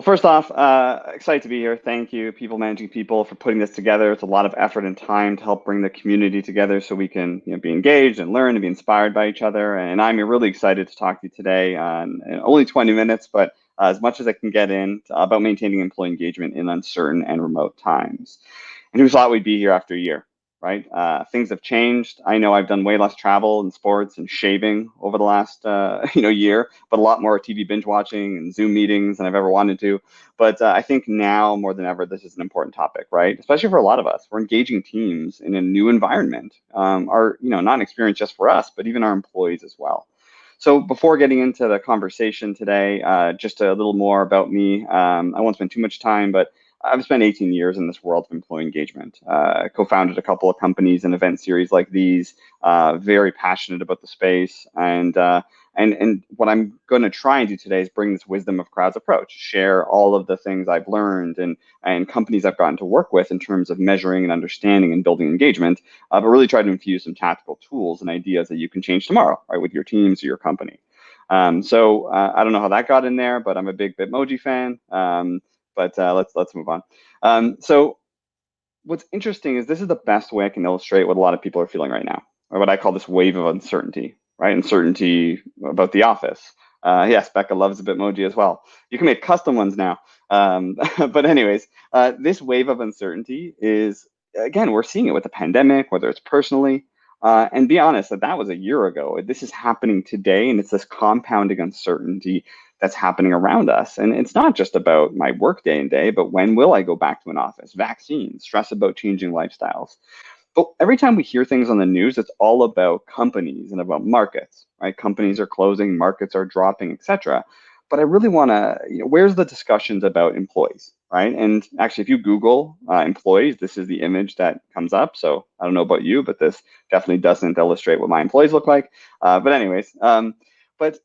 Well, first off, excited to be here. Thank you, People Managing People, for putting this together. It's a lot of effort and time to help bring the community together so we can, be engaged and learn and be inspired by each other. And I'm really excited to talk to you today in only 20 minutes, but as much as I can get in about maintaining employee engagement in uncertain and remote times. And who thought we'd be here after a year, right? Things have changed. I know I've done way less travel and sports and shaving over the last year, but a lot more TV binge watching and Zoom meetings than I've ever wanted to. But I think now more than ever, this is an important topic, right? Especially for a lot of us. We're engaging teams in a new environment. Not an experience just for us, but even our employees as well. So before getting into the conversation today, just a little more about me. I won't spend too much time, but I've spent 18 years in this world of employee engagement. Co-founded a couple of companies and event series like these. Very passionate about the space, and what I'm going to try and do today is bring this wisdom of crowds approach, share all of the things I've learned and companies I've gotten to work with in terms of measuring and understanding and building engagement, but really try to infuse some tactical tools and ideas that you can change tomorrow, right, with your teams or your company. So I don't know how that got in there, but I'm a big Bitmoji fan. But let's move on. So what's interesting is this is the best way I can illustrate what a lot of people are feeling right now, or what I call this wave of uncertainty, right? Uncertainty about the office. Yes, Becca loves a Bitmoji as well. You can make custom ones now. But anyways, this wave of uncertainty is, again, we're seeing it with the pandemic, whether it's personally, and be honest, that was a year ago. This is happening today, and it's this compounding uncertainty that's happening around us. And it's not just about my work day and day, but when will I go back to an office? Vaccines, stress about changing lifestyles. But every time we hear things on the news, it's all about companies and about markets, right? Companies are closing, markets are dropping, etc. But I really want to, where's the discussions about employees, right? And actually, if you Google employees, this is the image that comes up. So I don't know about you, but this definitely doesn't illustrate what my employees look like. But anyways, but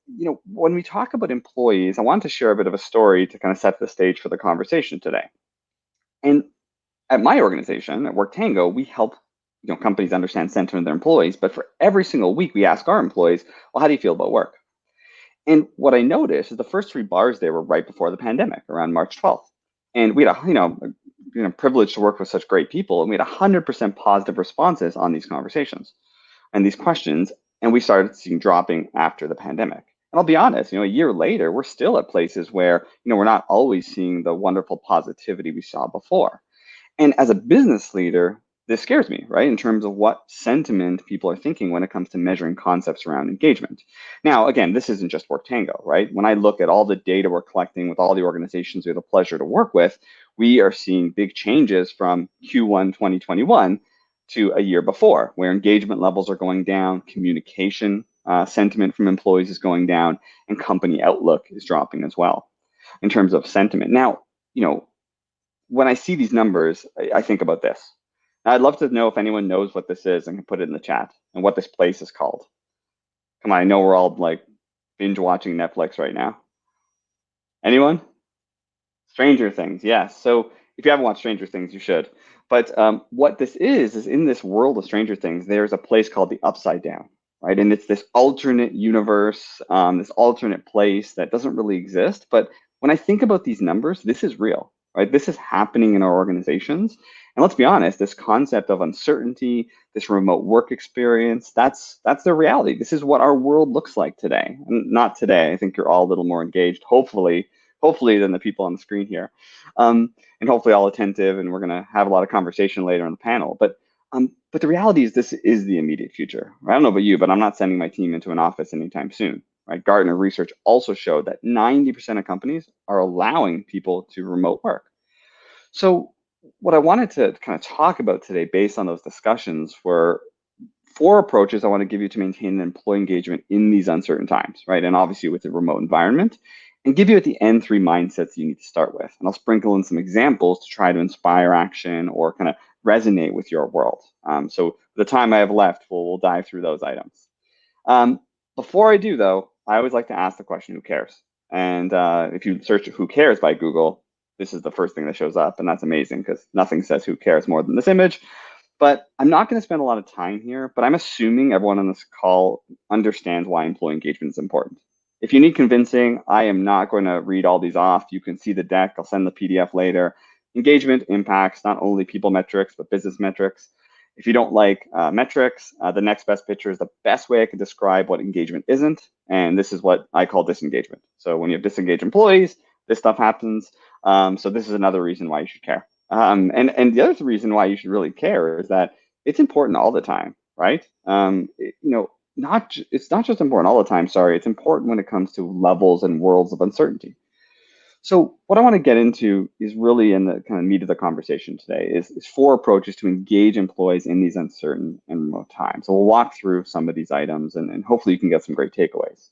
when we talk about employees, I want to share a bit of a story to kind of set the stage for the conversation today. And at my organization, at Worktango, we help companies understand sentiment of their employees. But for every single week, we ask our employees, well, how do you feel about work? And what I noticed is the first three bars there were right before the pandemic, around March 12th. And we had a privilege to work with such great people, and we had 100% positive responses on these conversations and these questions. And we started seeing dropping after the pandemic. And I'll be honest, a year later, we're still at places where, we're not always seeing the wonderful positivity we saw before. And as a business leader, this scares me, right, in terms of what sentiment people are thinking when it comes to measuring concepts around engagement. Now, again, this isn't just Worktango, right? When I look at all the data we're collecting with all the organizations we have the pleasure to work with, we are seeing big changes from Q1 2021 to a year before, where engagement levels are going down, communication sentiment from employees is going down, and company outlook is dropping as well in terms of sentiment. Now, when I see these numbers, I think about this. Now, I'd love to know if anyone knows what this is and can put it in the chat and what this place is called. Come on, I know we're all like binge watching Netflix right now. Anyone? Stranger Things, yes. So if you haven't watched Stranger Things, you should. But what this is in this world of Stranger Things, there's a place called the Upside Down, right? And it's this alternate universe, this alternate place that doesn't really exist. But when I think about these numbers, this is real, right? This is happening in our organizations. And let's be honest, this concept of uncertainty, this remote work experience, that's the reality. This is what our world looks like today. And not today. I think you're all a little more engaged, hopefully than the people on the screen here. And hopefully all attentive, and we're going to have a lot of conversation later on the panel. But the reality is this is the immediate future. I don't know about you, but I'm not sending my team into an office anytime soon. Right? Gartner research also showed that 90% of companies are allowing people to remote work. So what I wanted to kind of talk about today based on those discussions were 4 approaches I want to give you to maintain employee engagement in these uncertain times, right? And obviously with a remote environment, and give you at the end 3 mindsets you need to start with. And I'll sprinkle in some examples to try to inspire action or kind of resonate with your world. So the time I have left, we'll dive through those items. Before I do, though, I always like to ask the question, who cares? And if you search who cares by Google, this is the first thing that shows up. And that's amazing because nothing says who cares more than this image. But I'm not going to spend a lot of time here, but I'm assuming everyone on this call understands why employee engagement is important. If you need convincing, I am not going to read all these off. You can see the deck. I'll send the PDF later. Engagement impacts not only people metrics, but business metrics. If you don't like metrics, the next best picture is the best way I can describe what engagement isn't. And this is what I call disengagement. So when you have disengaged employees, this stuff happens. So this is another reason why you should care. And the other reason why you should really care is that it's important all the time, right? It's not just important all the time. Sorry, it's important when it comes to levels and worlds of uncertainty. So what I want to get into is really in the kind of meat of the conversation today is four approaches to engage employees in these uncertain and remote times. So we'll walk through some of these items and hopefully you can get some great takeaways.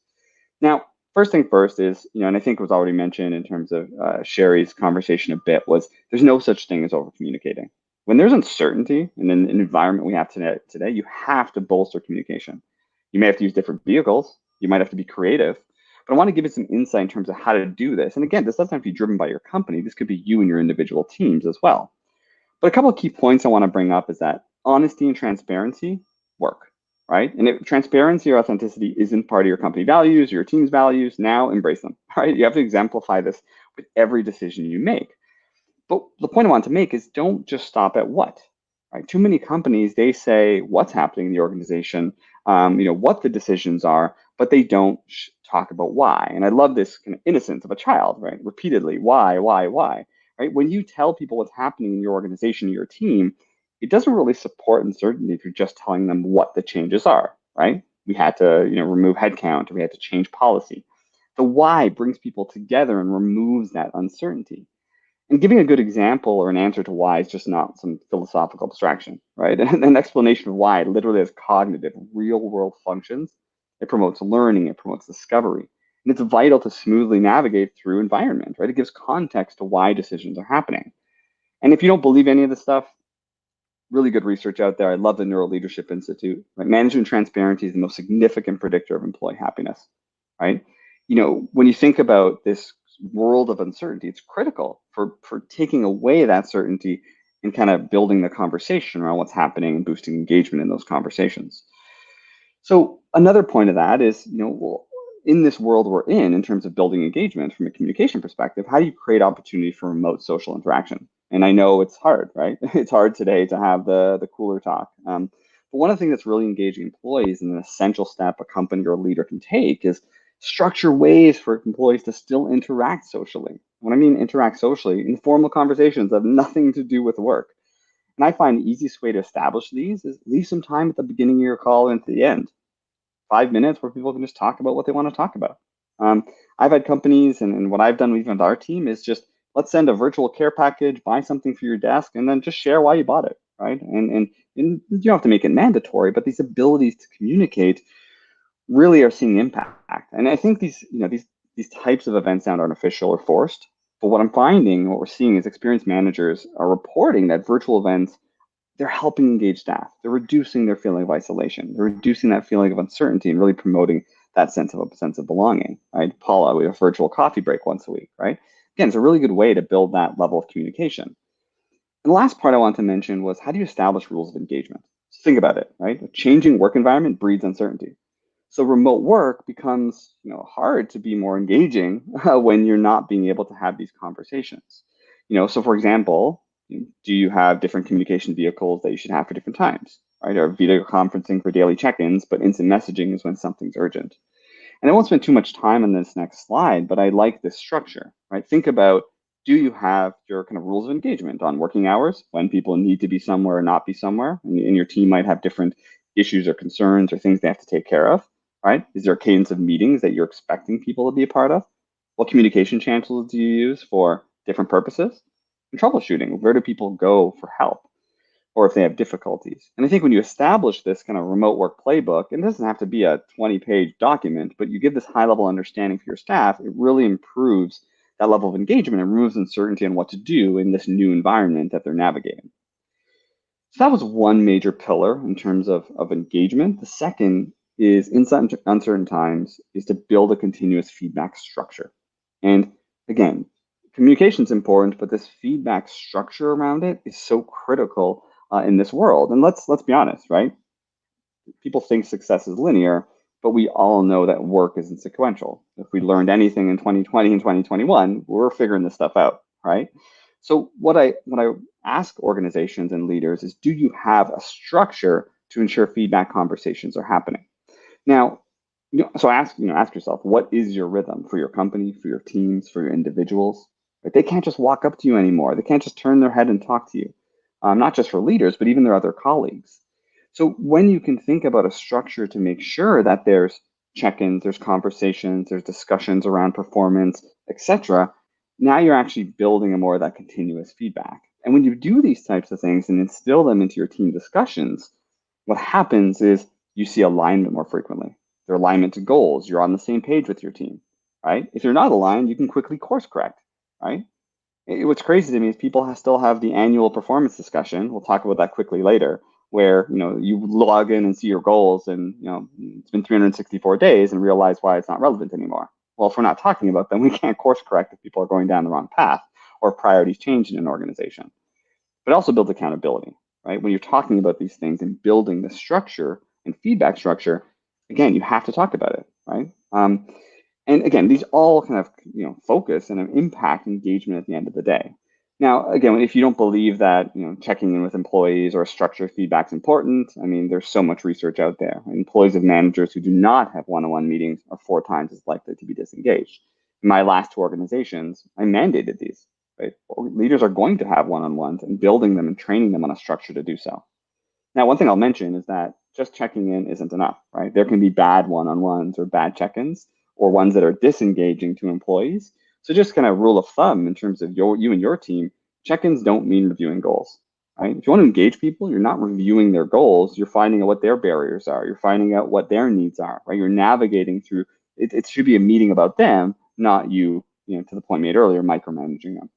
Now, first thing first is, and I think it was already mentioned in terms of Sherry's conversation a bit, was there's no such thing as over communicating. When there's uncertainty in an environment we have today, you have to bolster communication. You may have to use different vehicles. You might have to be creative. But I want to give you some insight in terms of how to do this. And again, this doesn't have to be driven by your company. This could be you and your individual teams as well. But a couple of key points I want to bring up is that honesty and transparency work, right? And if transparency or authenticity isn't part of your company values or your team's values, now embrace them, right? You have to exemplify this with every decision you make. But the point I want to make is don't just stop at what, right? Too many companies, they say what's happening in the organization, what the decisions are, but they don't talk about why. And I love this kind of innocence of a child, right? Repeatedly, why, right? When you tell people what's happening in your organization, your team, it doesn't really support uncertainty if you're just telling them what the changes are, right? We had to, remove headcount, or we had to change policy. The why brings people together and removes that uncertainty. And giving a good example or an answer to why is just not some philosophical abstraction, right? And an explanation of why literally has cognitive, real world functions. It promotes learning, it promotes discovery. And it's vital to smoothly navigate through environment, right? It gives context to why decisions are happening. And if you don't believe any of this stuff, really good research out there. I love the Neuro Leadership Institute. Right? Management transparency is the most significant predictor of employee happiness, right? When you think about this world of uncertainty, it's critical for taking away that certainty and kind of building the conversation around what's happening and boosting engagement in those conversations. So another point of that is, in this world we're in terms of building engagement from a communication perspective, how do you create opportunity for remote social interaction? And I know it's hard, right? It's hard today to have the cooler talk. But one of the things that's really engaging employees and an essential step a company or a leader can take is structure ways for employees to still interact socially. When I mean interact socially, informal conversations have nothing to do with work. And I find the easiest way to establish these is leave some time at the beginning of your call and at the end. 5 minutes where people can just talk about what they want to talk about. I've had companies, and what I've done even with our team is just let's send a virtual care package, buy something for your desk, and then just share why you bought it, right? And you don't have to make it mandatory, but these abilities to communicate really are seeing impact. And I think these types of events sound artificial or forced, but what I'm finding, what we're seeing is experienced managers are reporting that virtual events, they're helping engage staff. They're reducing their feeling of isolation. They're reducing that feeling of uncertainty and really promoting that sense of belonging. Right, Paula, we have a virtual coffee break once a week. Right, again, it's a really good way to build that level of communication. And the last part I want to mention was how do you establish rules of engagement? So think about it. Right, a changing work environment breeds uncertainty. So remote work becomes hard to be more engaging when you're not being able to have these conversations. So for example, do you have different communication vehicles that you should have for different times, right? Or video conferencing for daily check-ins, but instant messaging is when something's urgent. And I won't spend too much time on this next slide, but I like this structure, right? Think about, do you have your kind of rules of engagement on working hours when people need to be somewhere or not be somewhere? And your team might have different issues or concerns or things they have to take care of, right? Is there a cadence of meetings that you're expecting people to be a part of? What communication channels do you use for different purposes? And troubleshooting, where do people go for help or if they have difficulties? And I think when you establish this kind of remote work playbook, and it doesn't have to be a 20-page document, but you give this high level understanding for your staff, it really improves that level of engagement and removes uncertainty on what to do in this new environment that they're navigating. So that was one major pillar in terms of engagement. The second is in uncertain times is to build a continuous feedback structure. And again, communication is important, but this feedback structure around it is so critical in this world. And let's be honest, right? People think success is linear, but we all know that work isn't sequential. If we learned anything in 2020 and 2021, we're figuring this stuff out, right? So what I ask organizations and leaders is, do you have a structure to ensure feedback conversations are happening? Now, so ask yourself, what is your rhythm for your company, for your teams, for your individuals? Right? They can't just walk up to you anymore. They can't just turn their head and talk to you. Not just for leaders, but even their other colleagues. So when you can think about a structure to make sure that there's check-ins, there's conversations, there's discussions around performance, etc., now you're actually building a more of that continuous feedback. And when you do these types of things and instill them into your team discussions, what happens is you see alignment more frequently. Their alignment to goals, you're on the same page with your team, right? If you're not aligned, you can quickly course correct, right? What's crazy to me is people still have the annual performance discussion. We'll talk about that quickly later, where you log in and see your goals, and it's been 364 days, and realize why it's not relevant anymore. Well, if we're not talking about them, we can't course correct if people are going down the wrong path or priorities change in an organization. But it also builds accountability, right? When you're talking about these things and building the structure and feedback structure, again, you have to talk about it, right? And again, these all kind of focus and impact engagement at the end of the day. Now, again, if you don't believe that checking in with employees or structured feedback is important, I mean, there's so much research out there. Employees of managers who do not have one-on-one meetings are 4 times as likely to be disengaged. In my last 2 organizations, I mandated these. Right? Leaders are going to have one-on-ones, and building them and training them on a structure to do so. Now, one thing I'll mention is that just checking in isn't enough, right? There can be bad one-on-ones or bad check-ins, or ones that are disengaging to employees. So just kind of rule of thumb in terms of you and your team, check-ins don't mean reviewing goals, right? If you want to engage people, you're not reviewing their goals. You're finding out what their barriers are. You're finding out what their needs are, right? You're navigating through, it should be a meeting about them, not you, to the point made earlier, micromanaging them.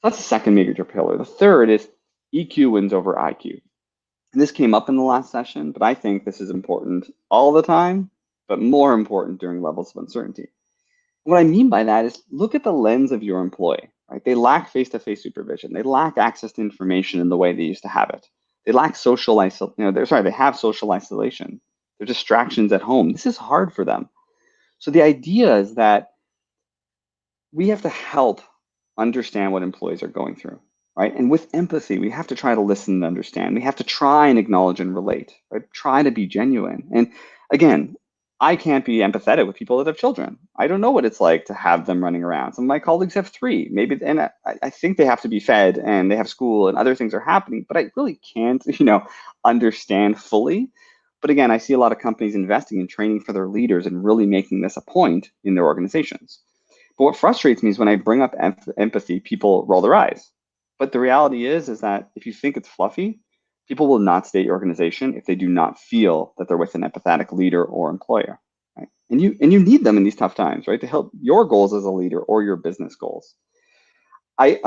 That's the second major pillar. The third is EQ wins over IQ. And this came up in the last session, but I think this is important all the time, but more important during levels of uncertainty. What I mean by that is, look at the lens of your employee, right? They lack face-to-face supervision. They lack access to information in the way they used to have it. They lack they have social isolation. There are distractions at home. This is hard for them. So the idea is that we have to help understand what employees are going through, right? And with empathy, we have to try to listen and understand. We have to try and acknowledge and relate, right? Try to be genuine. And again, I can't be empathetic with people that have children. I don't know what it's like to have them running around. Some of my colleagues have 3, maybe, and I think they have to be fed and they have school and other things are happening, but I really can't, understand fully. But again, I see a lot of companies investing in training for their leaders and really making this a point in their organizations. But what frustrates me is when I bring up empathy, people roll their eyes. But the reality is that if you think it's fluffy, people will not stay at your organization if they do not feel that they're with an empathetic leader or employer, right? And you need them in these tough times, right, to help your goals as a leader or your business goals. I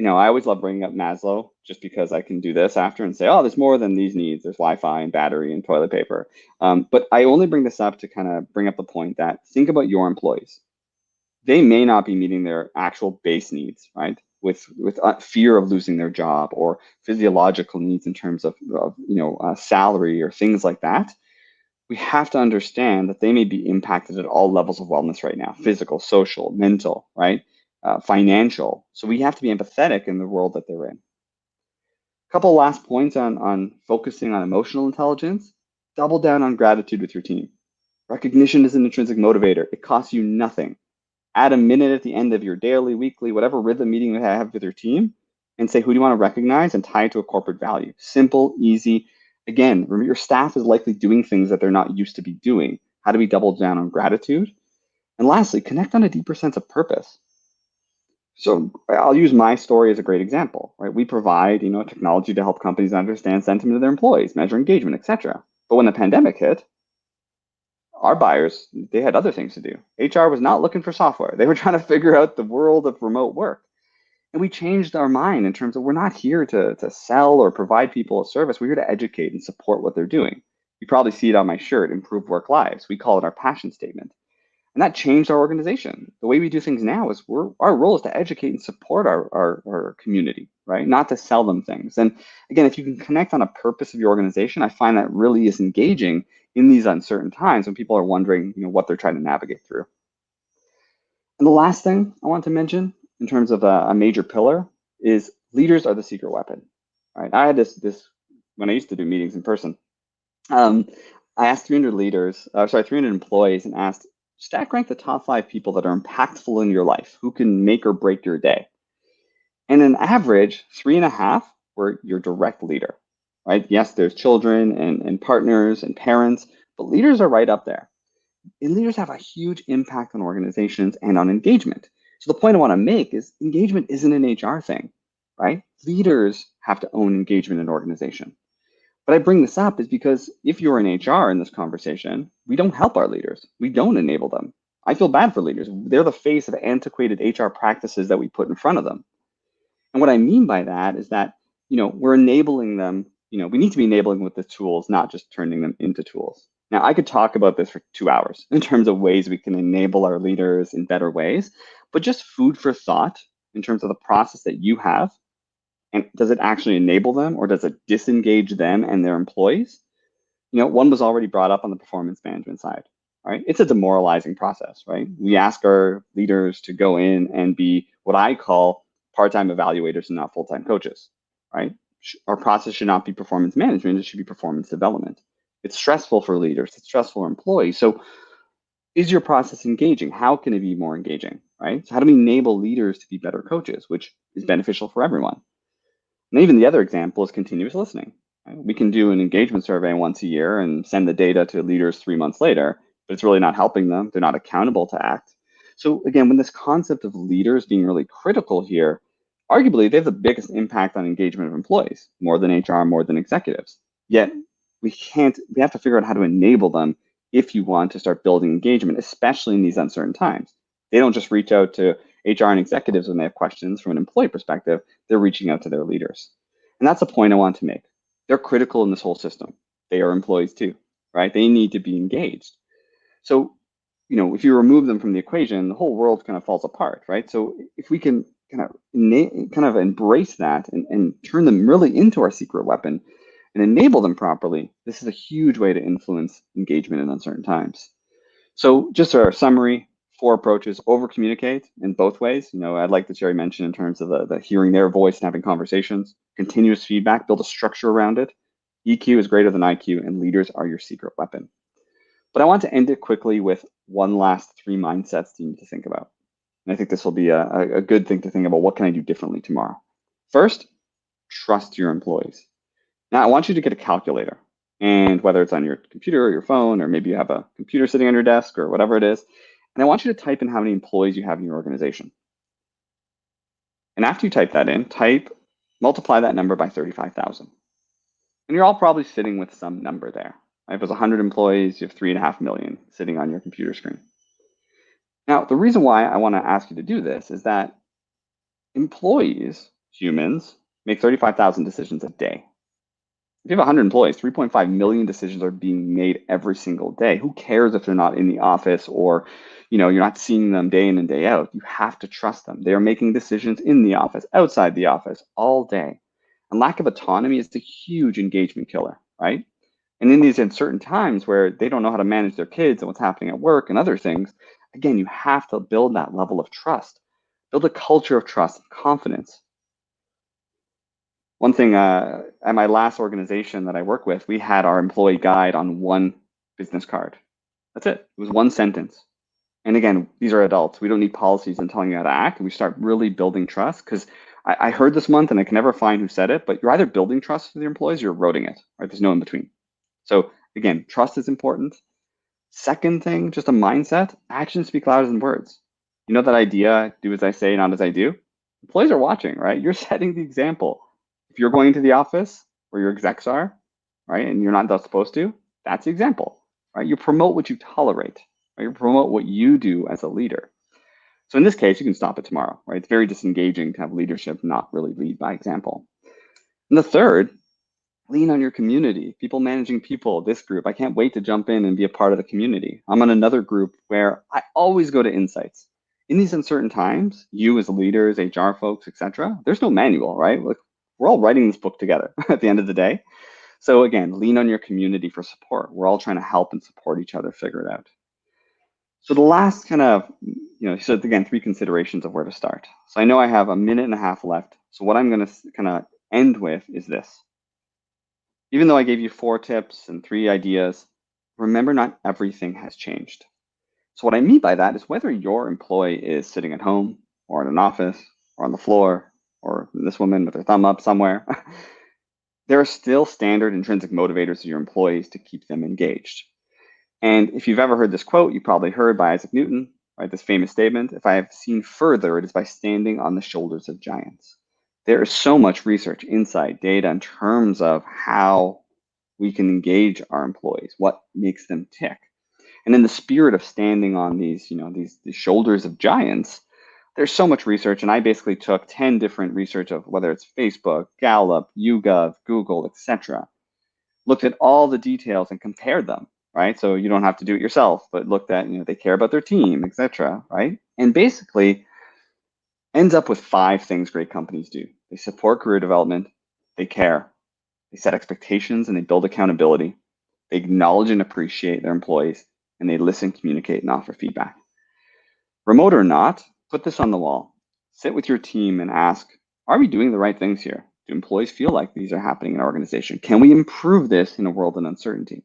always love bringing up Maslow, just because I can do this after and say, oh, there's more than these needs. There's Wi-Fi and battery and toilet paper. But I only bring this up to kind of bring up the point that, think about your employees. They may not be meeting their actual base needs, right? With fear of losing their job, or physiological needs in terms of salary or things like that. We have to understand that they may be impacted at all levels of wellness right now: physical, social, mental, right? Financial. So we have to be empathetic in the world that they're in. A couple last points on focusing on emotional intelligence. Double down on gratitude with your team. Recognition is an intrinsic motivator. It costs you nothing. Add a minute at the end of your daily, weekly, whatever rhythm meeting you have with your team, and say, who do you want to recognize, and tie it to a corporate value. Simple, easy. Again, remember, your staff is likely doing things that they're not used to be doing. How do we double down on gratitude? And lastly, connect on a deeper sense of purpose. So I'll use my story as a great example, right? We provide, technology to help companies understand sentiment of their employees, measure engagement, etc. But when the pandemic hit, our buyers, they had other things to do. HR was not looking for software. They were trying to figure out the world of remote work. And we changed our mind in terms of, we're not here to sell or provide people a service. We're here to educate and support what they're doing. You probably see it on my shirt, improve work lives. We call it our passion statement. And that changed our organization. The way we do things now is our role is to educate and support our community, right? Not to sell them things. And again, if you can connect on a purpose of your organization, I find that really is engaging in these uncertain times when people are wondering, what they're trying to navigate through. And the last thing I want to mention in terms of a major pillar is leaders are the secret weapon, right? I had this when I used to do meetings in person. Um, I asked 300 employees and asked, stack rank the top 5 people that are impactful in your life, who can make or break your day. And an average, 3.5 were your direct leader, right? Yes, there's children and partners and parents, but leaders are right up there. And leaders have a huge impact on organizations and on engagement. So the point I want to make is engagement isn't an HR thing, right? Leaders have to own engagement in an organization. But I bring this up is because if you're in HR in this conversation, we don't help our leaders. We don't enable them. I feel bad for leaders. They're the face of antiquated HR practices that we put in front of them. And what I mean by that is that, we're enabling them, we need to be enabling with the tools, not just turning them into tools. Now, I could talk about this for 2 hours in terms of ways we can enable our leaders in better ways, but just food for thought in terms of the process that you have. And does it actually enable them or does it disengage them and their employees? One was already brought up on the performance management side, right? It's a demoralizing process, right? We ask our leaders to go in and be what I call part-time evaluators and not full-time coaches, right? Our process should not be performance management, it should be performance development. It's stressful for leaders, it's stressful for employees. So is your process engaging? How can it be more engaging, right? So how do we enable leaders to be better coaches, which is beneficial for everyone? And even the other example is continuous listening. Right? We can do an engagement survey once a year and send the data to leaders 3 months later, but it's really not helping them. They're not accountable to act. So again, when this concept of leaders being really critical here, arguably they have the biggest impact on engagement of employees, more than HR, more than executives. Yet we have to figure out how to enable them if you want to start building engagement, especially in these uncertain times. They don't just reach out to HR and executives when they have questions from an employee perspective, they're reaching out to their leaders. And that's a point I want to make. They're critical in this whole system. They are employees too, right? They need to be engaged. So, if you remove them from the equation, the whole world kind of falls apart, right? So if we can kind of embrace that and turn them really into our secret weapon and enable them properly, this is a huge way to influence engagement in uncertain times. So just our summary, 4 approaches: over communicate in both ways. I'd like that Jerry mentioned in terms of the hearing their voice and having conversations, continuous feedback, build a structure around it. EQ is greater than IQ, and leaders are your secret weapon. But I want to end it quickly with one last 3 mindsets you need to think about. And I think this will be a good thing to think about. What can I do differently tomorrow? First, trust your employees. Now, I want you to get a calculator. And whether it's on your computer or your phone, or maybe you have a computer sitting on your desk or whatever it is, and I want you to type in how many employees you have in your organization. And after you type that in, multiply that number by 35,000. And you're all probably sitting with some number there. If it's 100 employees, you have 3.5 million sitting on your computer screen. Now, the reason why I want to ask you to do this is that employees, humans, make 35,000 decisions a day. If you have 100 employees, 3.5 million decisions are being made every single day. Who cares if they're not in the office or, you're not seeing them day in and day out? You have to trust them. They are making decisions in the office, outside the office, all day. And lack of autonomy is a huge engagement killer, right? And in these uncertain times where they don't know how to manage their kids and what's happening at work and other things, again, you have to build that level of trust, build a culture of trust and confidence. One thing at my last organization that I work with, we had our employee guide on one business card. That's it. It was one sentence. And again, these are adults. We don't need policies and telling you how to act. We start really building trust because I heard this month and I can never find who said it, but you're either building trust with your employees or you're eroding it, right? There's no in between. So again, trust is important. Second thing, just a mindset, actions speak louder than words. You know that idea, do as I say, not as I do? Employees are watching, right? You're setting the example. If you're going into the office where your execs are, right, and you're not supposed to, that's the example, right? You promote what you tolerate, right? You promote what you do as a leader. So in this case, you can stop it tomorrow, right? It's very disengaging to have leadership not really lead by example. And the third, Lean on your community, people managing people, this group. I can't wait to jump in and be a part of the community. I'm on another group where I always go to insights. In these uncertain times, you as leaders, HR folks, etc., there's no manual, right? Like, we're all writing this book together at the end of the day. So again, lean on your community for support. We're all trying to help and support each other figure it out. So the last kind of, so again, three considerations of where to start. So I know I have a minute and a half left. So what I'm going to kind of end with is this. Even though I gave you 4 tips and 3 ideas, remember not everything has changed. So what I mean by that is whether your employee is sitting at home or in an office or on the floor or this woman with her thumb up somewhere, there are still standard intrinsic motivators of your employees to keep them engaged. And if you've ever heard this quote, you probably heard by Isaac Newton, right? This famous statement, if I have seen further, it is by standing on the shoulders of giants. There is so much research, insight, data in terms of how we can engage our employees, what makes them tick. And in the spirit of standing on these shoulders of giants, there's so much research. And I basically took 10 different research of whether it's Facebook, Gallup, YouGov, Google, etc. Looked at all the details and compared them, right? So you don't have to do it yourself, but looked at, they care about their team, etc., right? And basically ends up with 5 things great companies do. They support career development, they care, they set expectations and they build accountability, they acknowledge and appreciate their employees, and they listen, communicate, and offer feedback. Remote or not, put this on the wall. Sit with your team and ask, are we doing the right things here? Do employees feel like these are happening in our organization? Can we improve this in a world of uncertainty?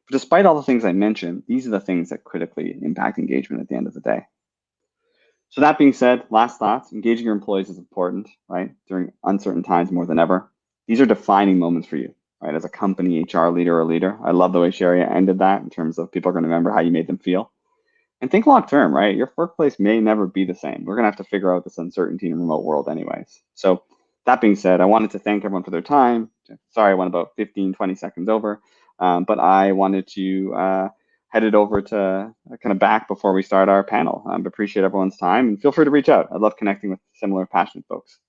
But despite all the things I mentioned, these are the things that critically impact engagement at the end of the day. So that being said, last thoughts, engaging your employees is important, right? During uncertain times more than ever. These are defining moments for you, right? As a company, HR leader or leader. I love the way Sharia ended that in terms of people are going to remember how you made them feel. And think long term, right? Your workplace may never be the same. We're going to have to figure out this uncertainty in a remote world anyways. So that being said, I wanted to thank everyone for their time. Sorry, I went about 15, 20 seconds over, but I wanted to head it over to kind of back before we start our panel. Appreciate everyone's time and feel free to reach out. I love connecting with similar passionate folks.